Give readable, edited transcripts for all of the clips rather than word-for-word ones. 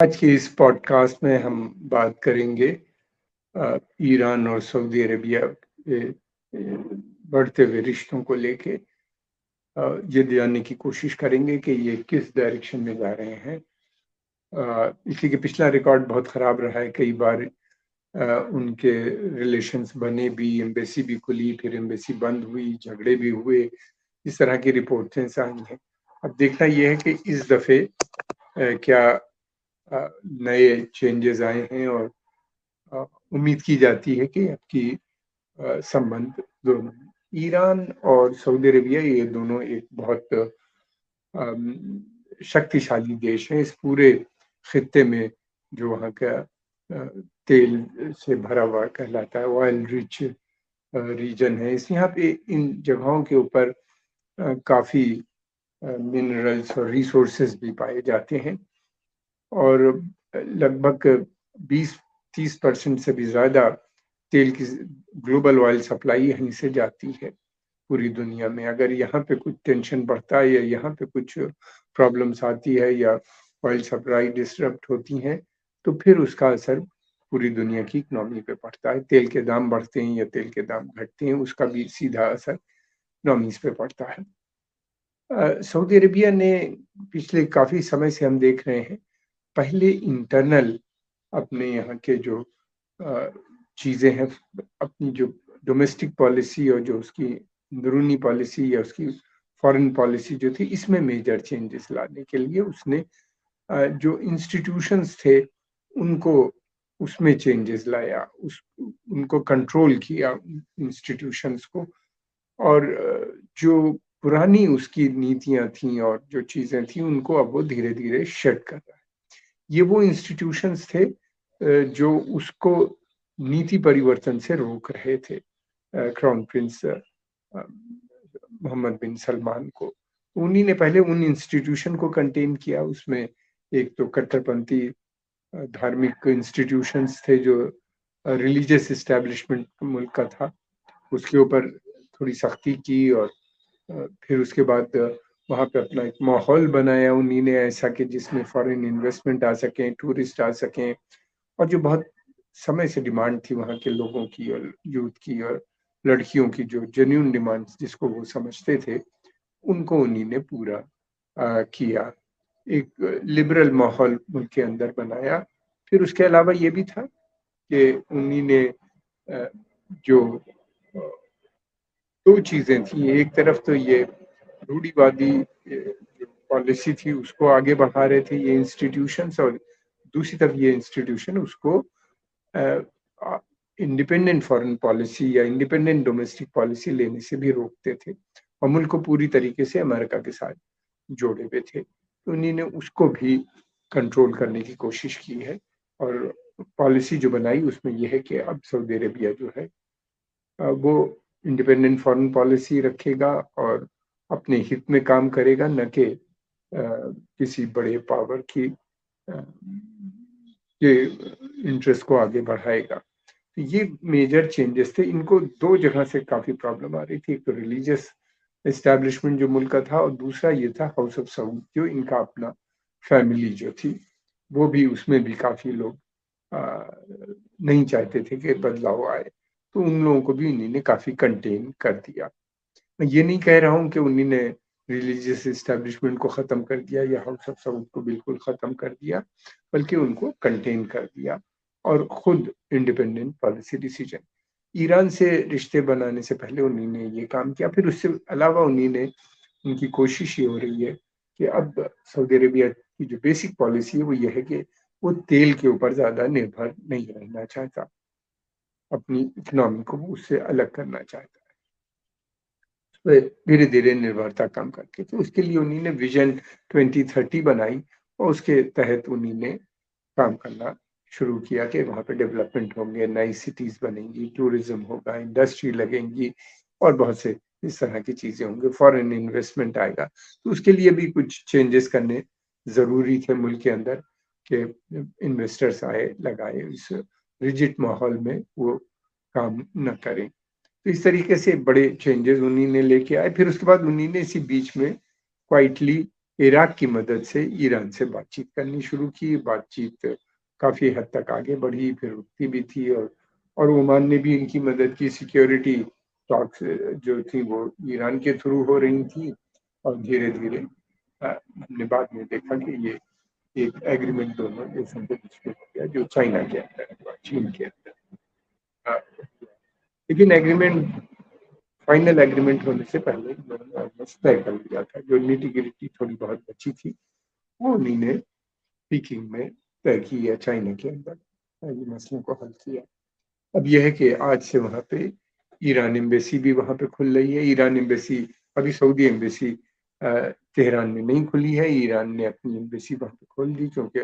आज की इस पॉडकास्ट में हम बात करेंगे ईरान और सऊदी अरेबिया के बढ़ते हुए रिश्तों को लेके। ये जानने की कोशिश करेंगे कि ये किस डायरेक्शन में जा रहे हैं। इसलिए कि पिछला रिकॉर्ड बहुत ख़राब रहा है। कई बार उनके रिलेशंस बने भी, एम्बेसी भी खुली, फिर एम्बेसी बंद हुई, झगड़े भी हुए। इस तरह की रिपोर्ट्स आई हैं। अब देखना ये है कि इस दफ़े क्या नए चेंजेस आए हैं और अ, उम्मीद की जाती है कि आपकी संबंध दोनों ईरान और सऊदी अरेबिया ये दोनों एक बहुत शक्तिशाली देश है इस पूरे खित्ते में। जो वहाँ का तेल से भरा हुआ कहलाता है, ऑयल रिच रीजन है। इस यहाँ पे इन जगहों के ऊपर काफ़ी मिनरल्स और रिसोर्सेज भी पाए जाते हैं और लगभग 20-30% से भी ज़्यादा तेल की ग्लोबल ऑयल सप्लाई यहीं से जाती है पूरी दुनिया में। अगर यहाँ पे कुछ टेंशन बढ़ता है या यहाँ पे कुछ प्रॉब्लम्स आती है या ऑयल सप्लाई डिसरप्ट होती हैं, तो फिर उसका असर पूरी दुनिया की इकोनॉमी पे पड़ता है। तेल के दाम बढ़ते हैं या तेल के दाम घटते हैं, उसका भी सीधा असर इकोनॉमीज़ पे पड़ता है। सऊदी अरेबिया ने पिछले काफ़ी समय से हम देख रहे हैं, पहले इंटरनल अपने यहाँ के जो चीज़ें हैं, अपनी जो डोमेस्टिक पॉलिसी और जो उसकी अंदरूनी पॉलिसी या उसकी फॉरेन पॉलिसी जो थी, इसमें मेजर चेंजेस लाने के लिए उसने जो इंस्टीट्यूशंस थे, उनको उसमें चेंजेस लाया, उनको कंट्रोल किया इंस्टीट्यूशंस को। और जो पुरानी उसकी नीतियाँ थीं और जो चीज़ें थीं, उनको अब वो धीरे-धीरे शेड कर रहा है। ये वो इंस्टीट्यूशंस थे जो उसको नीति परिवर्तन से रोक रहे थे, क्राउन प्रिंस मोहम्मद बिन सलमान को। उन्हीं ने पहले उन इंस्टीट्यूशन को कंटेन किया। उसमें एक तो कट्टरपंथी धार्मिक इंस्टीट्यूशंस थे जो रिलीजियस एस्टैब्लिशमेंट मुल्क का था, उसके ऊपर थोड़ी सख्ती की और फिर उसके बाद वहाँ पे अपना एक माहौल बनाया उन्हीं ने ऐसा कि जिसमें फॉरेन इन्वेस्टमेंट आ सकें, टूरिस्ट आ सकें। और जो बहुत समय से डिमांड थी वहाँ के लोगों की और यूथ की और लड़कियों की, जो जेन्युइन डिमांड्स जिसको वो समझते थे, उनको उन्हीं ने पूरा किया। एक लिबरल माहौल उनके अंदर बनाया। फिर उसके अलावा ये भी था कि उन्हीं ने जो 2 चीज़ें थी। एक तरफ तो ये रूढ़िवादी जो पॉलिसी थी उसको आगे बढ़ा रहे थे ये इंस्टीट्यूशंस, और दूसरी तरफ ये इंस्टीट्यूशन उसको इंडिपेंडेंट फॉरेन पॉलिसी या इंडिपेंडेंट डोमेस्टिक पॉलिसी लेने से भी रोकते थे और मुल्क को पूरी तरीके से अमेरिका के साथ जोड़े हुए थे। तो उन्हीं ने उसको भी कंट्रोल करने की कोशिश की है और पॉलिसी जो बनाई उसमें यह है कि अब सऊदी अरेबिया जो है वो इंडिपेंडेंट फॉरेन पॉलिसी रखेगा और अपने हित में काम करेगा, न कि किसी बड़े पावर की के इंटरेस्ट को आगे बढ़ाएगा। तो ये मेजर चेंजेस थे। इनको 2 जगह से काफ़ी प्रॉब्लम आ रही थी। एक तो रिलीजियस एस्टैब्लिशमेंट जो मुल्क का था और दूसरा ये था हाउस ऑफ सऊद, जो इनका अपना फैमिली जो थी, वो भी उसमें भी काफ़ी लोग नहीं चाहते थे कि बदलाव आए। तो उन लोगों को भी उन्हीं ने काफ़ी कंटेन कर दिया। मैं ये नहीं कह रहा हूँ कि उन्हीं ने रिलीजियस एस्टैब्लिशमेंट को ख़त्म कर दिया या हाउस ऑफ सऊद को बिल्कुल ख़त्म कर दिया, बल्कि उनको कंटेन कर दिया और खुद इंडिपेंडेंट पॉलिसी डिसीजन। ईरान से रिश्ते बनाने से पहले उन्हीं ने ये काम किया। फिर उससे अलावा उन्हीं ने, उनकी कोशिश ये हो रही है कि अब सऊदी अरेबिया की जो बेसिक पॉलिसी है वो ये है कि वो तेल के ऊपर ज़्यादा निर्भर नहीं रहना चाहता, अपनी इकोनॉमी को वो उससे अलग करना चाहता है। धीरे-धीरे निर्भरता कम करके। तो उसके लिए उन्हीं ने विज़न 2030 बनाई और उसके तहत उन्हीं ने काम करना शुरू किया कि वहाँ पे डेवलपमेंट होंगे, नई सिटीज़ बनेंगी, टूरिज़्म होगा, इंडस्ट्री लगेंगी और बहुत से इस तरह की चीज़ें होंगी, फॉरेन इन्वेस्टमेंट आएगा। तो उसके लिए भी कुछ चेंजेस करने ज़रूरी थे मुल्क के अंदर कि इन्वेस्टर्स आए, लगाए, इस रिजिड माहौल में वो काम ना करें। तो इस तरीके से बड़े चेंजेस उन्हीं ने लेके आए। फिर उसके बाद उन्हीं ने इसी बीच में क्वाइटली इराक की मदद से ईरान से बातचीत करनी शुरू की। बातचीत काफ़ी हद तक आगे बढ़ी, फिर रुकती भी थी, और ओमान ने भी इनकी मदद की। सिक्योरिटी टॉक्स जो थी वो ईरान के थ्रू हो रही थी, और धीरे-धीरे हमने बाद में देखा कि ये एक एग्रीमेंट दोनों देशों के बीच में हो गया, जो चाइना के अंदर हुआ, चीन के अंदर। लेकिन एग्रीमेंट, फाइनल एग्रीमेंट होने से पहले इन्होंने ऑलमोस्ट तय कर लिया था। जो निटी-ग्रिटी थोड़ी बहुत बची थी, वो उन्हीं ने पीकिंग में तय की है, चाइना के अंदर ये मसलों को हल किया। अब यह है कि आज से वहाँ पे ईरान एम्बेसी भी वहाँ पे खुल रही है। ईरान एम्बेसी, अभी सऊदी एम्बेसी तेहरान में नहीं खुली है। ईरान ने अपनी एम्बेसी वहाँ पे खोल दी, क्योंकि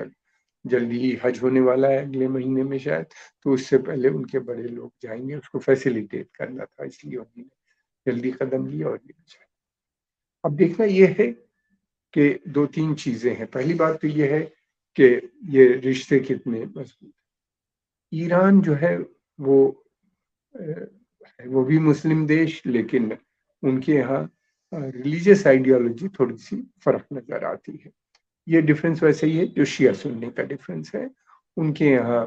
जल्दी ही हज होने वाला है अगले महीने में शायद, तो उससे पहले उनके बड़े लोग जाएंगे, उसको फैसिलिटेट करना था, इसलिए उन्होंने जल्दी कदम लिया और ये अच्छा। अब देखना यह है कि दो तीन चीजें हैं। पहली बात तो यह है कि ये रिश्ते कितने मजबूत। ईरान जो है वो वो भी मुस्लिम देश, लेकिन उनके यहाँ रिलीजियस आइडियोलॉजी थोड़ी सी फर्क नजर आती है। ये डिफरेंस वैसे ही है जो शिया सुन्नी का डिफरेंस है। उनके यहाँ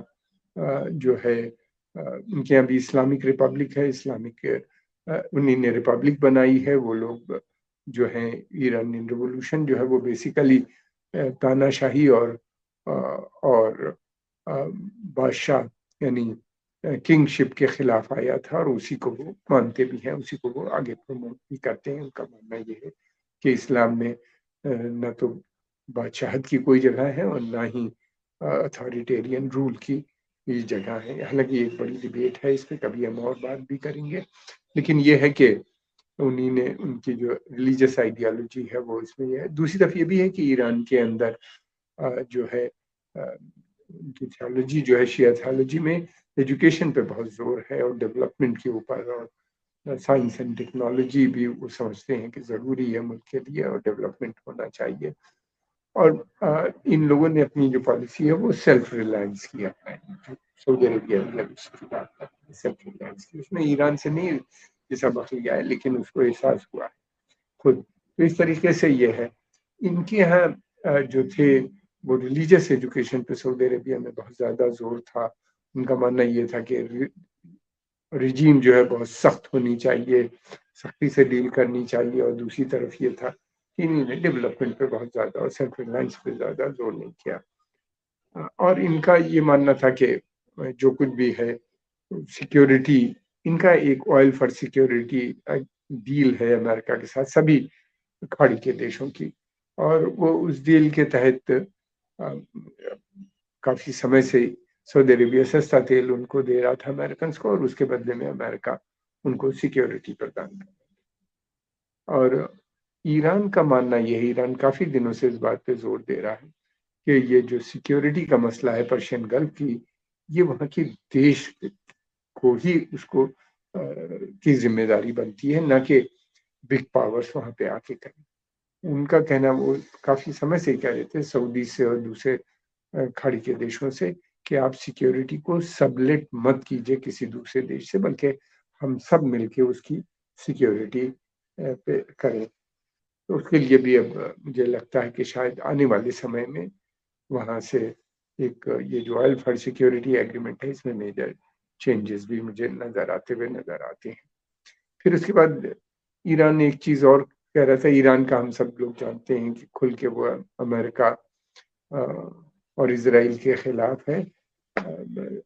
जो है उनके यहाँ भी इस्लामिक रिपब्लिक है, उन्हीं ने रिपब्लिक बनाई है। वो लोग जो है ईरानियन रिवोल्यूशन जो है वो बेसिकली तानाशाही और बादशाह यानी किंगशिप के खिलाफ आया था, और उसी को वो मानते भी हैं, उसी को वो आगे प्रमोट भी करते हैं। उनका मानना ये है कि इस्लाम में न तो बादशाहत की कोई जगह है और ना ही अथॉरिटेरियन रूल की ये जगह है। हालांकि एक बड़ी डिबेट है इस पे, कभी हम और बात भी करेंगे। लेकिन ये है कि उन्हीं ने उनकी जो रिलीजियस आइडियोलॉजी है वो इसमें ये है। दूसरी तरफ ये भी है कि ईरान के अंदर जो है उनकी थियोलॉजी जो है, शिया थियोलॉजी में एजुकेशन पे बहुत जोर है, और डेवलपमेंट के ऊपर, और साइंस एंड टेक्नोलॉजी भी वो समझते हैं कि ज़रूरी है मुल्क के लिए, और डेवलपमेंट होना चाहिए। और इन लोगों ने अपनी जो पॉलिसी है वो सेल्फ रिलायंस की अपनाई। सऊदी अरेबिया मतलब इसकी बात करते हैं, सेल्फ रिलायंस की। उसमें ईरान से नहीं ये सबक लिया है, लेकिन उसको एहसास हुआ है खुद। तो इस तरीके से ये है। इनके यहाँ जो थे वो रिलीजियस एजुकेशन पे सऊदी अरेबिया में बहुत ज़्यादा जोर था। उनका मानना ये था कि रिजीम जो है बहुत सख्त होनी चाहिए, सख्ती से डील करनी चाहिए, और दूसरी तरफ ये था कि इन्होंने डेवलपमेंट पे बहुत ज़्यादा और सेल्फ रिलायंस पे ज़्यादा जोर नहीं किया। और इनका ये मानना था कि जो कुछ भी है सिक्योरिटी, इनका एक ऑयल फॉर सिक्योरिटी डील है अमेरिका के साथ, सभी खाड़ी के देशों की। और वो उस डील के तहत काफी समय से सऊदी अरेबिया सस्ता तेल उनको दे रहा था अमेरिकन को, और उसके बदले में अमेरिका उनको सिक्योरिटी प्रदान कर। और ईरान का मानना यह है, ईरान काफी दिनों से इस बात पे जोर दे रहा है कि ये जो सिक्योरिटी का मसला है पर्शियन गल्फ की, ये वहाँ की देश को ही उसको की जिम्मेदारी बनती है, ना कि बिग पावर्स वहाँ पे आके करें। उनका कहना, वो काफी समय से कह रहे थे सऊदी से और दूसरे खाड़ी के देशों से, कि आप सिक्योरिटी को सबलेट मत कीजिए किसी दूसरे देश से, बल्कि हम सब मिलके उसकी सिक्योरिटी पे करें। तो उसके लिए भी अब मुझे लगता है कि शायद आने वाले समय में वहाँ से एक ये जो ऑयल फॉर सिक्योरिटी एग्रीमेंट है, इसमें मेजर चेंजेस भी मुझे नजर आते हैं। फिर उसके बाद ईरान ने एक चीज और कह रहा था। ईरान का हम सब लोग जानते हैं कि खुल के वो अमेरिका और इसराइल के खिलाफ है,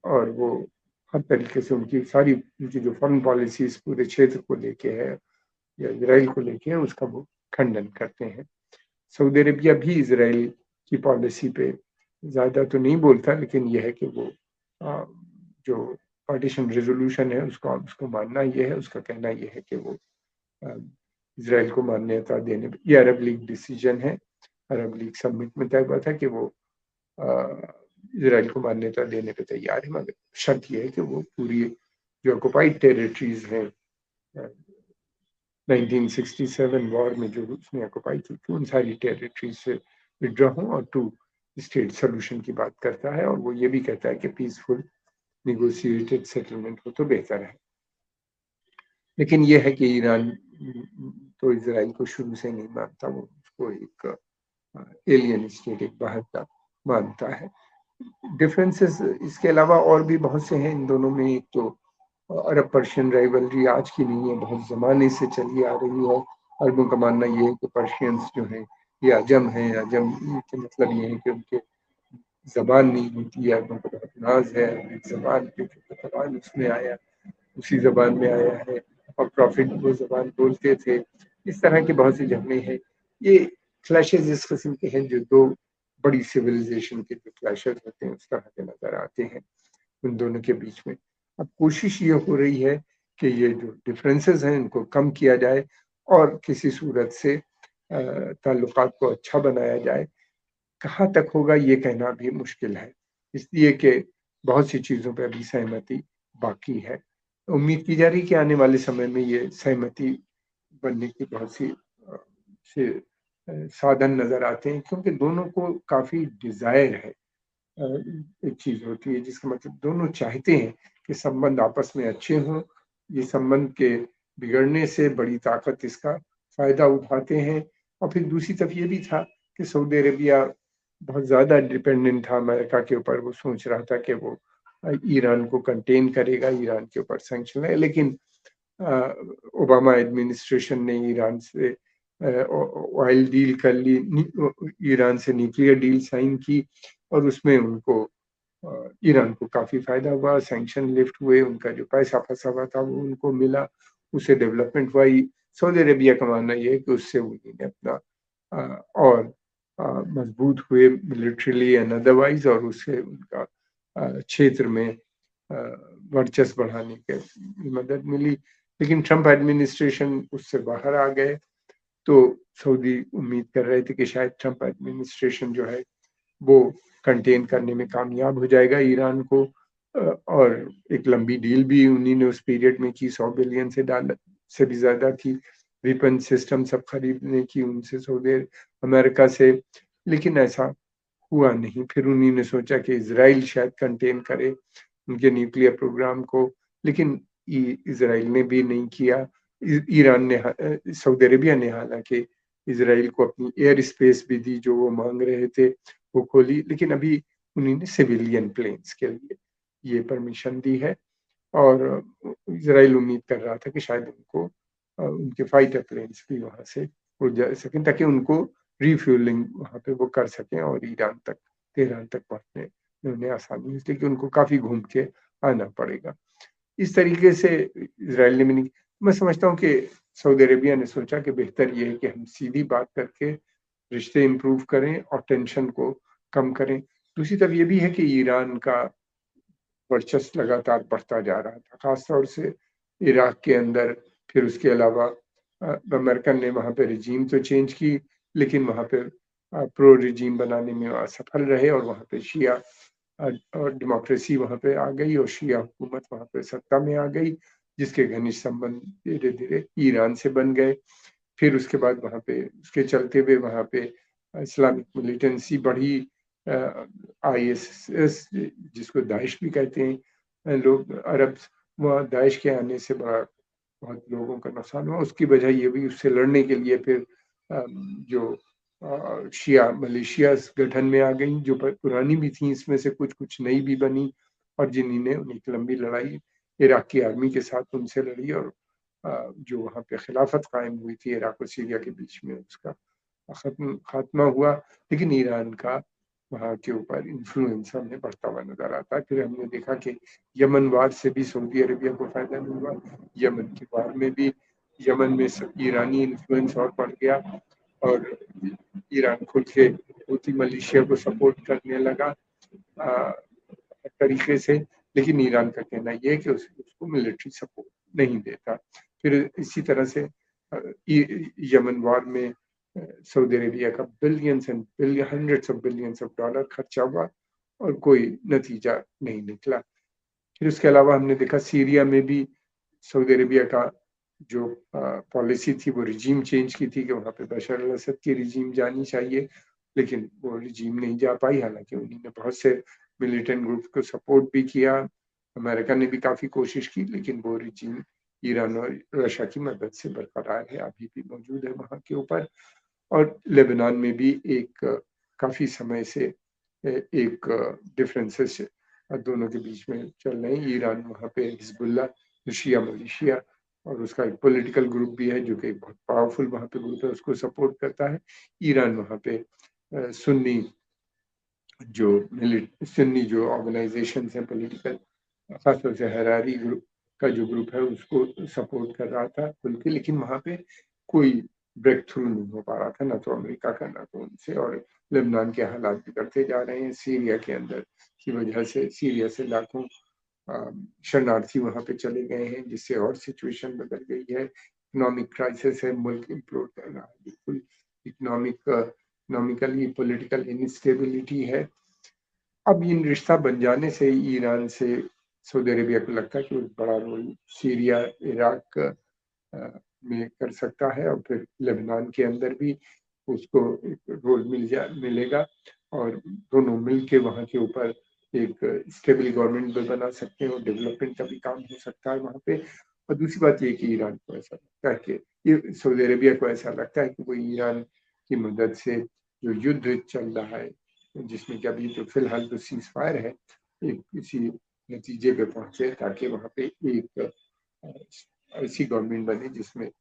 और वो हर तरीके से उनकी जो फॉरेन पॉलिसीज पूरे क्षेत्र को लेके है या इसराइल को लेके है, उसका वो खंडन करते हैं। सऊदी अरेबिया भी इसराइल की पॉलिसी पे ज़्यादा तो नहीं बोलता, लेकिन यह है कि वो जो पार्टीशन रेजोल्यूशन है उसको उसको मानना ये है, उसका कहना यह है कि वो इसराइल को मान्यता देने, ये अरब लीग डिसीजन है, अरब लीग समिट में तय हुआ था कि वो इसराइल को मान्यता देने पे तैयार है, मगर शर्त यह है कि वो पूरी जो ऑक्युपाइड टेरिटरीज हैं 1967 वॉर में जो उसने ऑक्युपाई की थी, उन सारी टेरिटरीज से विड्रॉ हों और टू स्टेट सोल्यूशन की बात करता है। और वो ये भी कहता है कि पीसफुल निगोशिएटेड सेटलमेंट हो तो बेहतर है। लेकिन ये है कि ईरान तो इसराइल को शुरू से नहीं मानता, वो उसको एक एलियन स्टेट एक बाहर का मानता है। डिफरेंसेस इसके अलावा और भी बहुत से हैं इन दोनों में। एक तो अरब पर्शियन राइवलरी आज की नहीं है, बहुत ज़माने से चली आ रही है। अरबों का मानना ये है कि पर्शियंस जो हैं ये अजम हैं, अजम के मतलब ये है कि उनके ज़बान नहीं होती है, अरबों को बहुत नाज है एक ज़बान पे, क्योंकि कुरान उसमें आया, उसी ज़बान में आया है और प्रॉफिट वो ज़बान बोलते थे। इस तरह की बहुत सी झगड़े हैं। ये क्लैशेस इस किस्म के हैं जो दो बड़ी सिविलाइजेशन के जो क्लैशेस होते हैं उस तरह के नज़र आते हैं उन दोनों के बीच में। अब कोशिश ये हो रही है कि ये जो डिफरेंसेस हैं इनको कम किया जाए और किसी सूरत से ताल्लुकात को अच्छा बनाया जाए। कहाँ तक होगा ये कहना भी मुश्किल है, इसलिए कि बहुत सी चीज़ों पे अभी सहमति बाकी है। उम्मीद की जा रही है कि आने वाले समय में ये सहमति बनने की बहुत सी से साधन नज़र आते हैं, क्योंकि दोनों को काफ़ी डिज़ायर है। एक चीज़ होती है जिसका मतलब दोनों चाहते हैं कि संबंध आपस में अच्छे हों। ये संबंध के बिगड़ने से बड़ी ताकत इसका फ़ायदा उठाते हैं। और फिर दूसरी तरफ ये भी था कि सऊदी अरेबिया बहुत ज़्यादा डिपेंडेंट था अमेरिका के ऊपर। वो सोच रहा था कि वो ईरान को कंटेन करेगा, ईरान के ऊपर सैंक्शन है, लेकिन ओबामा एडमिनिस्ट्रेशन ने ईरान से ऑयल डील कर ली, ईरान से न्यूक्लियर डील साइन की और उसमें उनको ईरान को काफ़ी फ़ायदा हुआ, सैंक्शन लिफ्ट हुए, उनका जो पैसा फंसा हुआ था वो उनको मिला, उससे डेवलपमेंट हुआ। सऊदी अरेबिया का मानना ये है कि उससे उन्होंने अपना और मजबूत हुए मिलिट्रीली एंड अदरवाइज, और उससे उनका क्षेत्र में वर्चस्व बढ़ाने के मदद मिली। लेकिन ट्रंप एडमिनिस्ट्रेशन उससे बाहर आ गए, तो सऊदी उम्मीद कर रहे थे कि शायद ट्रंप एडमिनिस्ट्रेशन जो है वो कंटेन करने में कामयाब हो जाएगा ईरान को। और एक लंबी डील भी उन्हीं ने उस पीरियड में की, 100 बिलियन से भी ज़्यादा की, वेपन सिस्टम सब खरीदने की उनसे, सऊदी अमेरिका से। लेकिन ऐसा हुआ नहीं। फिर उन्हीं ने सोचा कि इजराइल शायद कंटेन करे उनके न्यूक्लियर प्रोग्राम को, लेकिन इजराइल ने भी नहीं किया। ईरान ने, सऊदी अरेबिया ने हालांकि इजराइल को अपनी एयर स्पेस भी दी जो वो मांग रहे थे, वो खोली, लेकिन अभी उन्हीं ने सिविलियन प्लेन्स के लिए ये परमिशन दी है। और इजराइल उम्मीद कर रहा था कि शायद उनको उनके फाइटर प्लेन्स भी वहां से उड़ जा सकें, ताकि उनको रिफ्यूलिंग वहां पे वो कर सकें और ईरान तक, तेहरान तक पहुंचने में उन्हें आसानी हो, इसलिए कि उनको काफी घूम के आना पड़ेगा। इस तरीके से इसराइल ने भी, मैं समझता हूँ कि सऊदी अरेबिया ने सोचा कि बेहतर ये है कि हम सीधी बात करके रिश्ते इम्प्रूव करें और टेंशन को कम करें। दूसरी तरफ ये भी है कि ईरान का वर्चस्व लगातार बढ़ता जा रहा था, खासतौर से इराक के अंदर। फिर उसके अलावा अमेरिकन ने वहाँ पे रिजीम तो चेंज की, लेकिन वहाँ पे प्रो रिजीम बनाने में असफल रहे और वहाँ पे शिया और डेमोक्रेसी वहाँ पे आ गई और शिया हुकूमत वहाँ पे सत्ता में आ गई, जिसके घनिष्ठ संबंध धीरे धीरे ईरान से बन गए। फिर उसके बाद वहाँ पे उसके चलते हुए वहाँ पे इस्लामिक मिलिटेंसी बढ़ी, आईएसएस जिसको दाइश भी कहते हैं लोग अरब, वहाँ दाइश के आने से बड़ा बहुत लोगों का नुकसान हुआ। उसकी वजह ये भी, उससे लड़ने के लिए फिर जो शिया मलेशियास गठन में आ गई, जो पुरानी भी थी, इसमें से कुछ कुछ नई भी बनी, और जिन्होंने एक लंबी लड़ाई इराक की आर्मी के साथ उनसे लड़ी, और जो वहाँ पे खिलाफत कायम हुई थी इराक और सीरिया के बीच में, उसका खात्मा हुआ। लेकिन ईरान का वहाँ के ऊपर इन्फ्लुएंस हमें बढ़ता हुआ नजर आता है। फिर हमने देखा कि यमन वार से भी सऊदी अरेबिया को फायदा नहीं हुआ। यमन की वार में भी यमन में ईरानी इन्फ्लुएंस और बढ़ गया, और ईरान खुद के हूथी मलेशिया को सपोर्ट करने लगा तरीके से। लेकिन ईरान का कहना यह है कि उसको मिलिट्री सपोर्ट नहीं देता। फिर इसी तरह से यमन वॉर में सऊदी अरेबिया का billions and billion, hundreds of billions of dollar खर्चा हुआ और कोई नतीजा नहीं निकला। फिर उसके अलावा हमने देखा सीरिया में भी सऊदी अरेबिया का जो पॉलिसी थी वो रिजीम चेंज की थी कि वहाँ पे बशर अल असद की रिजीम जानी चाहिए, लेकिन वो रिजीम नहीं जा पाई। हालांकि उन्होंने बहुत से मिलिटेंट ग्रुप को सपोर्ट भी किया, अमेरिका ने भी काफ़ी कोशिश की, लेकिन वो रिजीम ईरान और रशिया की मदद से बरकरार है, अभी भी मौजूद है वहाँ के ऊपर। और लेबनान में भी एक काफ़ी समय से एक डिफरेंसेस दोनों के बीच में चल रहे हैं। ईरान वहाँ पे हिज़्बुल्लाह, शिया मिलिशिया और उसका एक पॉलिटिकल ग्रुप भी है जो कि एक बहुत पावरफुल वहाँ पे ग्रुप है, उसको सपोर्ट करता है। ईरान वहाँ पे सुन्नी सुन्नी जो ऑर्गेनाइजेशंस हैं पॉलिटिकल, खासतौर से हरारी ग्रुप का जो ग्रुप है उसको सपोर्ट कर रहा था खुल के, लेकिन वहाँ पे कोई ब्रेक थ्रू नहीं हो पा रहा था, ना तो अमेरिका का ना तो उनसे। और लेबनान के हालात बिगड़ते जा रहे हैं। सीरिया के अंदर की वजह से सीरिया से लाखों शरणार्थी वहाँ पे चले गए हैं, जिससे और सिचुएशन बदल गई है। इकोनॉमिक क्राइसिस है, मुल्क इम्प्लोड कर रहा है बिल्कुल। इकोनॉमिकली पॉलिटिकल इंस्टेबिलिटी है। अब इन रिश्ता बन जाने से ईरान से सऊदी अरेबिया को लगता है कि वो बड़ा रोल सीरिया, इराक में कर सकता है, और फिर लेबनान के अंदर भी उसको एक रोल मिलेगा, और दोनों मिल के वहाँ के ऊपर एक स्टेबल गवर्नमेंट भी बना सकते हैं और डेवलपमेंट का भी काम हो सकता है वहाँ पे। और दूसरी बात ये कि ईरान को ऐसा लगता है कि ये सऊदी अरेबिया को ऐसा लगता है कि वो ईरान की मदद से जो युद्ध चल रहा है, जिसमें कि अभी तो फिलहाल तो सीज फायर है, एक किसी नतीजे पे पहुंचे, ताकि वहाँ पे एक ऐसी गवर्नमेंट बने जिसमें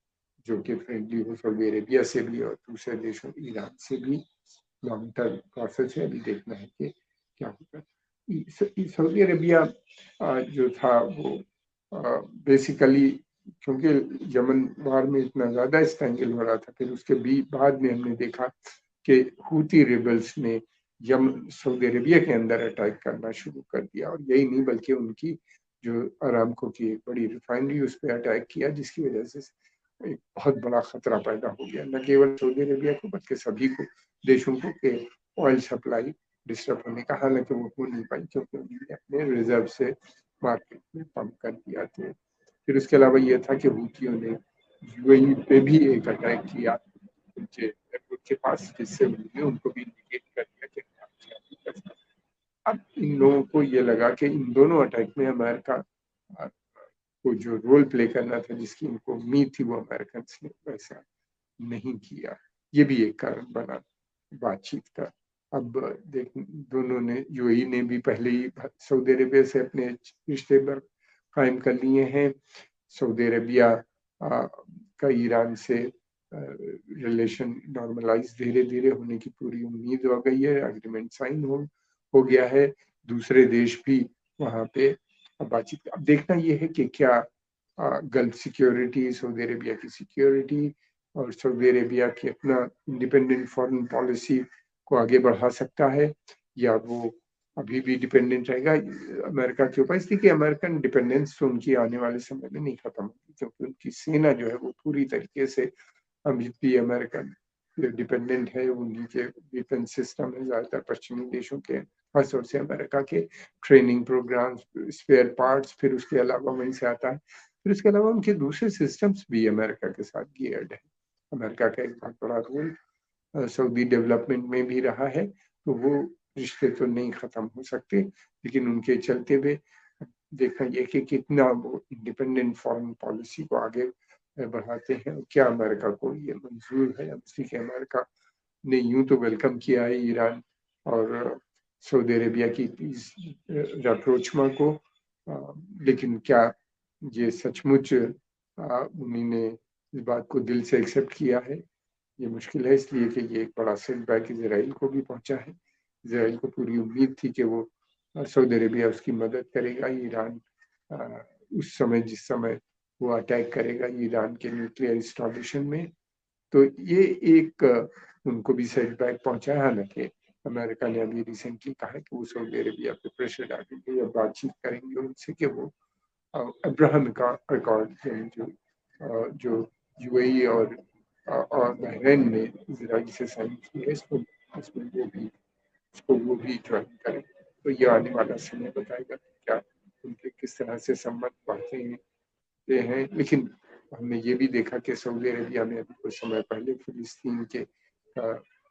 जो कि फ्रेंडली हो सऊदी अरेबिया से भी और दूसरे देशों ईरान से भी। लॉन्ग टर्म प्रोसेस है, अभी देखना है कि क्या होगा। सऊदी अरेबिया जो था वो बेसिकली, क्योंकि यमन वार में इतना ज़्यादा स्ट्रैंगल हो रहा था, फिर उसके भी बाद में हमने देखा कि हूती रिबल्स ने सऊदी अरेबिया के अंदर अटैक करना शुरू कर दिया, और यही नहीं बल्कि उनकी जो अरामको की एक बड़ी रिफाइनरी उस पर अटैक किया, जिसकी वजह से एक बहुत बड़ा खतरा पैदा हो गया, न केवल सऊदी अरेबिया को बल्कि सभी को, देशों को, कि ऑयल सप्लाई डिस्टर्ब होने का। हालांकि वो हो नहीं पाई क्योंकि उन्होंने अपने रिजर्व से मार्केट में पंप कर दिया थे। फिर उसके अलावा ये था कि हूथियों ने यूएई पे भी एक अटैक किया उनके एयरपोर्ट के पास, जिससे उन्होंने उनको भी इंडिकेट कर दिया कि अब इन लोगों को ये लगा कि इन दोनों अटैक में अमेरिका को जो रोल प्ले करना था, जिसकी इनको उम्मीद थी, वो अमेरिकन ने वैसा नहीं किया। ये भी एक कारण बना बातचीत का। अब देख, दोनों ने, यूएई ने भी पहले ही सऊदी अरेबिया से अपने रिश्ते कायम कर लिए हैं। सऊदी अरेबिया का ईरान से रिलेशन नॉर्मलाइज धीरे धीरे होने की पूरी उम्मीद हो गई है, एग्रीमेंट साइन हो गया है। दूसरे देश भी वहाँ पे बातचीत, अब देखना ये है कि क्या गल्फ सिक्योरिटी, सऊदी अरेबिया की सिक्योरिटी और सऊदी अरेबिया की अपना इंडिपेंडेंट फॉरेन पॉलिसी को आगे बढ़ा सकता है, या वो अभी भी डिपेंडेंट रहेगा अमेरिका के ऊपर। इसलिए कि अमेरिकन डिपेंडेंस तो उनकी आने वाले समय में नहीं खत्म होगी, क्योंकि उनकी सेना जो है वो पूरी तरीके से अभी भी अमेरिकन डिपेंडेंट है। उन्हीं के डिफेंस सिस्टम है ज़्यादातर पश्चिमी देशों के, खासतौर से अमेरिका के ट्रेनिंग प्रोग्राम्स, स्पेयर पार्ट्स, फिर उसके अलावा वहीं से आता है। फिर उसके अलावा उनके दूसरे सिस्टम्स भी अमेरिका के साथ गियर्ड है। अमेरिका का एक बहुत बड़ा रोल सऊदी डेवलपमेंट में भी रहा है, तो वो रिश्ते तो नहीं खत्म हो सकते, लेकिन उनके चलते हुए देखना ये कि कितना वो इंडिपेंडेंट फॉरेन पॉलिसी को आगे बढ़ाते हैं, और क्या अमेरिका को ये मंजूर है। अब ठीक है, अमेरिका ने यूं तो वेलकम किया है ईरान और सऊदी अरेबिया की पीस rapprochement को, लेकिन क्या ये सचमुच उन्हीं ने इस बात को दिल से एक्सेप्ट किया है, ये मुश्किल है। इसलिए कि ये एक बड़ा सेटबैक इजराइल को भी पहुंचा है। इजराइल को पूरी उम्मीद थी कि वो सऊदी अरेबिया उसकी मदद करेगा। ईरान उस समय, जिस समय वो अटैक करेगा ईरान के न्यूक्लियर इंस्टॉलेशन में, तो ये एक उनको भी सेटबैक पहुंचा है। हालांकि अमेरिका ने अभी रिसेंटली कहा है कि वो सऊदी अरेबिया पे प्रेशर डालेंगे या बातचीत करेंगे उनसे कि वो अब्राहम का अकॉर्ड, जो यूएई और बहरीन ने इजराइल से साइन की है, इसको वो भी ज्वाइन करें। तो ये आने वाला समय बताएगा कि क्या उनके किस तरह से संबंध बढ़ते हैं। लेकिन हमने ये भी देखा कि सऊदी अरेबिया में अभी कुछ समय पहले फिलिस्तीन के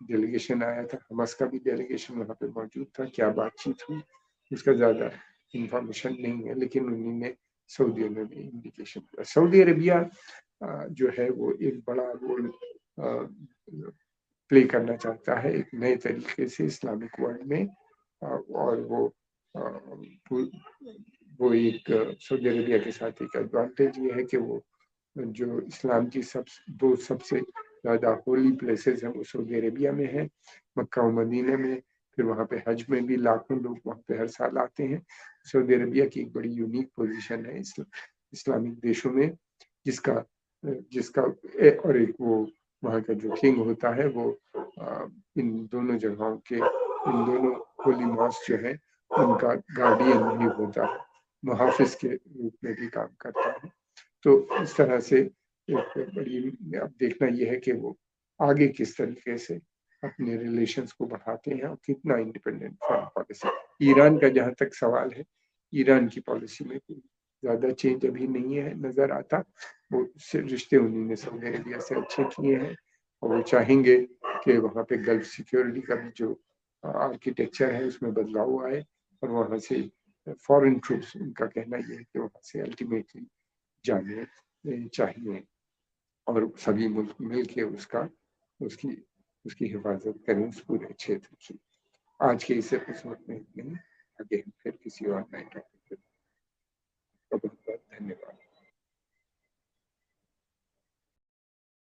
डेलीगेशन आया था, हमास का भी डेलीगेशन वहाँ पे मौजूद था। क्या बातचीत हुई उसका ज़्यादा इंफॉर्मेशन नहीं है, लेकिन उन्होंने सऊदियों ने भी इंडिकेशन दिया। सऊदी अरेबिया जो है वो एक बड़ा रोल प्ले करना चाहता है एक नए तरीके से इस्लामिक वर्ल्ड में। और अ, पू- वो एक सऊदी अरेबिया के साथ एक एडवांटेज ये है कि वो जो इस्लाम की दो सबसे ज़्यादा होली प्लेसेस हैं वो सऊदी अरेबिया में है, मक्का और मदीने में। फिर वहाँ पे हज में भी लाखों लोग वहाँ पे हर साल आते हैं। सऊदी अरेबिया की एक बड़ी यूनिक पोजीशन है इस्लामिक देशों में, जिसका जिसका और एक वो वहाँ का जो किंग होता है वो इन दोनों जगहों के इन दोनों होली मॉस्क जो है उनका गार्डियन भी होता है, मुहाफिज के रूप में भी काम करता है। तो इस तरह से एक बड़ी अब देखना यह है कि वो आगे किस तरीके से अपने रिलेशंस को बढ़ाते हैं और कितना इंडिपेंडेंट फॉरेन पॉलिसी। ईरान का जहाँ तक सवाल है, ईरान की पॉलिसी में कोई ज़्यादा चेंज अभी नहीं है नज़र आता। वो रिश्ते उन्होंने सऊदी अरेबिया से अच्छे किए हैं और वो चाहेंगे कि वहाँ पे गल्फ सिक्योरिटी का भी जो आर्किटेक्चर है उसमें बदलाव आए और वहाँ से फॉरेन ट्रूप्स, उनका कहना ये है कि वहाँ से अल्टीमेटली जाने चाहिए और सभी मुल्क मिल के उसकी उसकी हिफाजत करें उस पूरे क्षेत्र की। आज के इस एपिसोड में इतने ही। आगे हम फिर किसी और नए टॉपिक